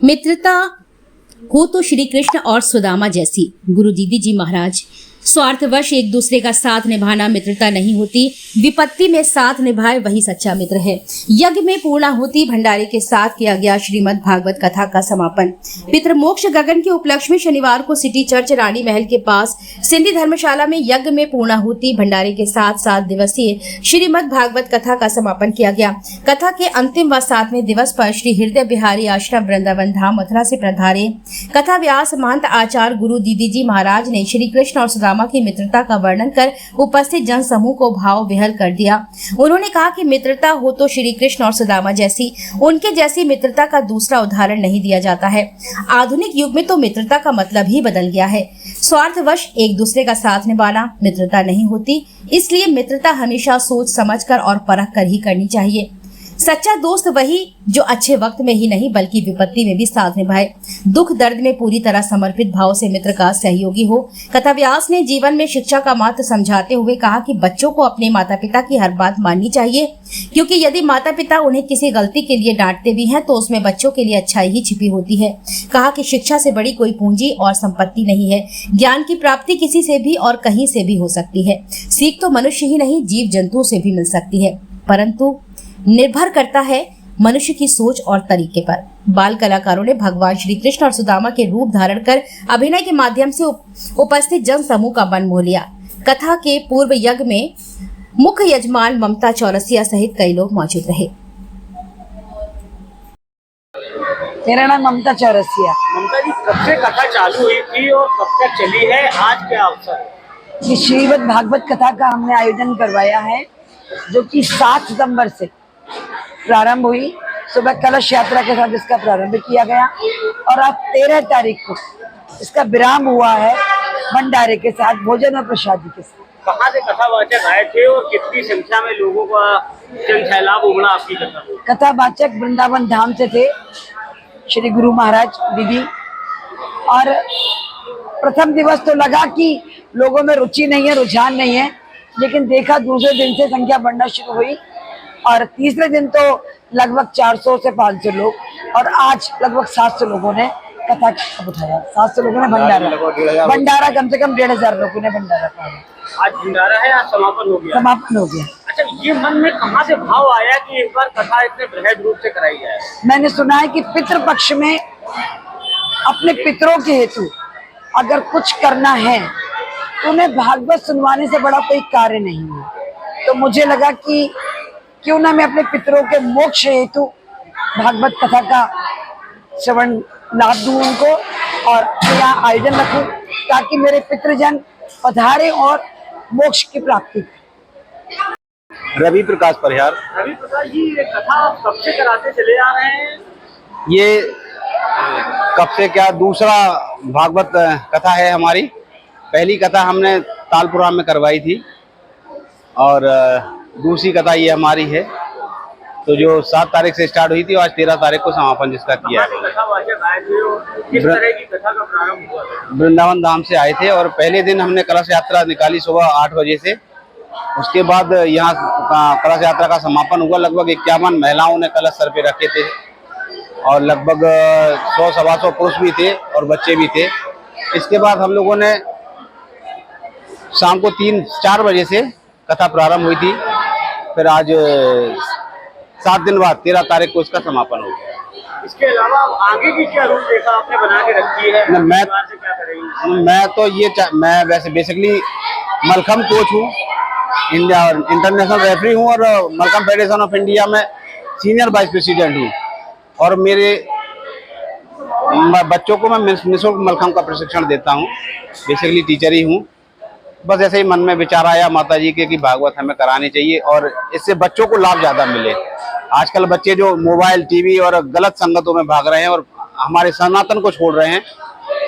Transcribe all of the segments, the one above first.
मित्रता हो तो श्री कृष्ण और सुदामा जैसी। गुरु दीदी जी महाराज, स्वार्थवश एक दूसरे का साथ निभाना मित्रता नहीं होती, विपत्ति में साथ निभाए वही सच्चा मित्र है। यज्ञ में पूर्णाहुति भंडारे के साथ किया गया श्रीमद् भागवत कथा का समापन। पितृमोक्ष गगन के उपलक्ष्य में शनिवार को सिटी चर्च रानी महल के पास सिंधी धर्मशाला में यज्ञ में पूर्णाहुति भंडारे के साथ 7 दिवसीय श्रीमद् भागवत कथा का समापन किया गया। कथा के अंतिम व 7वें दिवस पर श्री हृदय बिहारी आश्रम वृंदावन धाम मथुरा से पधारे कथा व्यास महंत आचार्य गुरु दीदी जी महाराज ने श्री कृष्ण और सुदामा की मित्रता का वर्णन कर उपस्थित जन समूह को भाव विह्वल कर दिया। उन्होंने कहा कि मित्रता हो तो श्री कृष्ण और सुदामा जैसी, उनके जैसी मित्रता का दूसरा उदाहरण नहीं दिया जाता है। आधुनिक युग में तो मित्रता का मतलब ही बदल गया है। स्वार्थवश एक दूसरे का साथ निभाना मित्रता नहीं होती, इसलिए मित्रता हमेशा सोच समझकर और परख कर ही करनी चाहिए। सच्चा दोस्त वही जो अच्छे वक्त में ही नहीं बल्कि विपत्ति में भी साथ निभाए, दुख दर्द में पूरी तरह समर्पित भाव से मित्र का सहयोगी हो। कथा व्यास ने जीवन में शिक्षा का महत्व समझाते हुए कहा कि बच्चों को अपने माता पिता की हर बात माननी चाहिए, क्योंकि यदि माता पिता उन्हें किसी गलती के लिए डांटते भी हैं तो उसमें बच्चों के लिए अच्छाई ही छिपी होती है। कहा कि शिक्षा से बड़ी कोई पूंजी और संपत्ति नहीं है। ज्ञान की प्राप्ति किसी से भी और कहीं से भी हो सकती है। सीख तो मनुष्य ही नहीं जीव जंतुओं से भी मिल सकती है, परंतु निर्भर करता है मनुष्य की सोच और तरीके पर। बाल कलाकारों ने भगवान श्री कृष्ण और सुदामा के रूप धारण कर अभिनय के माध्यम से उपस्थित जन समूह का मन मोह लिया। कथा के पूर्व यज्ञ में मुख्य यजमान ममता चौरसिया सहित कई लोग मौजूद रहे। मेरा नाम ममता चौरसिया। ममता जी, कब से कथा चालू हुई थी और कब तक चली है, आज क्या अवसर है? ये श्रीमद् भागवत कथा का हमने आयोजन करवाया है, जो कि 7 सितंबर से प्रारंभ हुई। सुबह कलश यात्रा के साथ इसका प्रारंभ किया गया और आज 13 तारीख को इसका विराम हुआ है भंडारे के साथ, भोजन और प्रसादी के साथ। कहाँ से कथावाचक आए थे और कितनी संख्या में लोगों का जन सैलाब उमड़ा आपकी कथा? कथावाचक वृंदावन धाम से थे श्री गुरु महाराज दीदी। और प्रथम दिवस तो लगा कि लोगों में रुचि नहीं है, रुझान नहीं है, लेकिन देखा दूसरे दिन से संख्या बढ़ना शुरू हुई और तीसरे दिन तो लगभग 400 से 500 लोग और आज लगभग 700 लोगों ने कथा उठाया। 700 लोगों ने भंडारा कम से कम 1500 लोगों ने भंडारा खाया। आज भंडारा है, आज समापन हो गया। समापन हो गया। अच्छा, ये मन में कहाँ से भाव आया कि इस बार कथा इतने बृहद रूप से कराई जाए? मैंने सुना है कि पितृपक्ष में अपने पितरों के हेतु अगर कुछ करना है तो उन्हें भागवत सुनवाने से बड़ा कोई कार्य नहीं है। तो मुझे लगा कि क्यों ना मैं अपने पितरों के मोक्ष हेतु भागवत कथा का श्रवण लाभ दूं उनको और यहाँ आयोजन रखूं, ताकि मेरे पितृजन पधारे और मोक्ष की प्राप्ति। रवि प्रकाश परिहार। रवि प्रकाश जी, ये कथा आप कब से कराते चले आ रहे हैं? ये कब से क्या दूसरा भागवत कथा है हमारी। पहली कथा हमने तालपुरा में करवाई थी और दूसरी कथा ये हमारी है। तो जो 7 तारीख से स्टार्ट हुई थी, आज 13 तारीख को समापन जिसका किया है। कथावाचक आए थे और किस तरह की कथा का प्रारंभ हुआ था? वृंदावन धाम से आए थे और पहले दिन हमने कलश यात्रा निकाली सुबह 8 बजे से। उसके बाद यहाँ कलश यात्रा का समापन हुआ। लगभग 51 महिलाओं ने कलश सर पे रखे थे और लगभग 100-125 पुरुष भी थे और बच्चे भी थे। इसके बाद हम लोगों ने शाम को 3-4 बजे से कथा प्रारंभ हुई थी। फिर आज 7 दिन बाद 13 तारीख को इसका समापन हो गया। इसके अलावा आगे की क्या रूपरेखा आपने बना के रखी है? मैं वैसे बेसिकली मलखम कोच हूँ, इंडिया और इंटरनेशनल रेफरी हूँ और मलखम फेडरेशन ऑफ इंडिया में सीनियर वाइस प्रेसिडेंट हूँ। और मेरे बच्चों को मैं निःशुल्क मलखम का प्रशिक्षण देता हूँ, बेसिकली टीचर ही हूँ। बस ऐसे ही मन में विचार आया माता जी के कि भागवत हमें करानी चाहिए और इससे बच्चों को लाभ ज़्यादा मिले। आजकल बच्चे जो मोबाइल, टीवी और गलत संगतों में भाग रहे हैं और हमारे सनातन को छोड़ रहे हैं,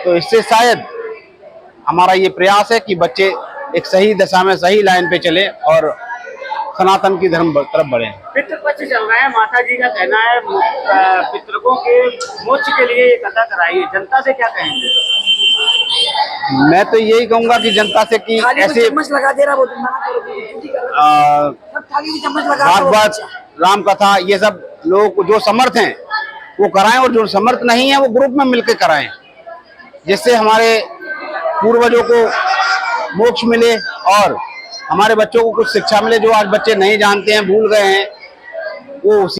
तो इससे शायद हमारा ये प्रयास है कि बच्चे एक सही दिशा में, सही लाइन पे चले और सनातन की धर्म तरफ बढ़े। पितृपक्ष चल रहा है, माता जी का कहना है पितृकों के मोक्ष के लिए ये कथा कराई है। जनता से क्या कहेंगे? मैं तो यही कहूंगा कि जनता से कि ऐसे लगा दे रहा भागवत, राम कथा, ये सब लोगों को जो समर्थ हैं वो कराएं, और जो समर्थ नहीं है वो ग्रुप में मिलकर कराएं, जिससे हमारे पूर्वजों को मोक्ष मिले और हमारे बच्चों को कुछ शिक्षा मिले, जो आज बच्चे नहीं जानते हैं, भूल गए हैं, वो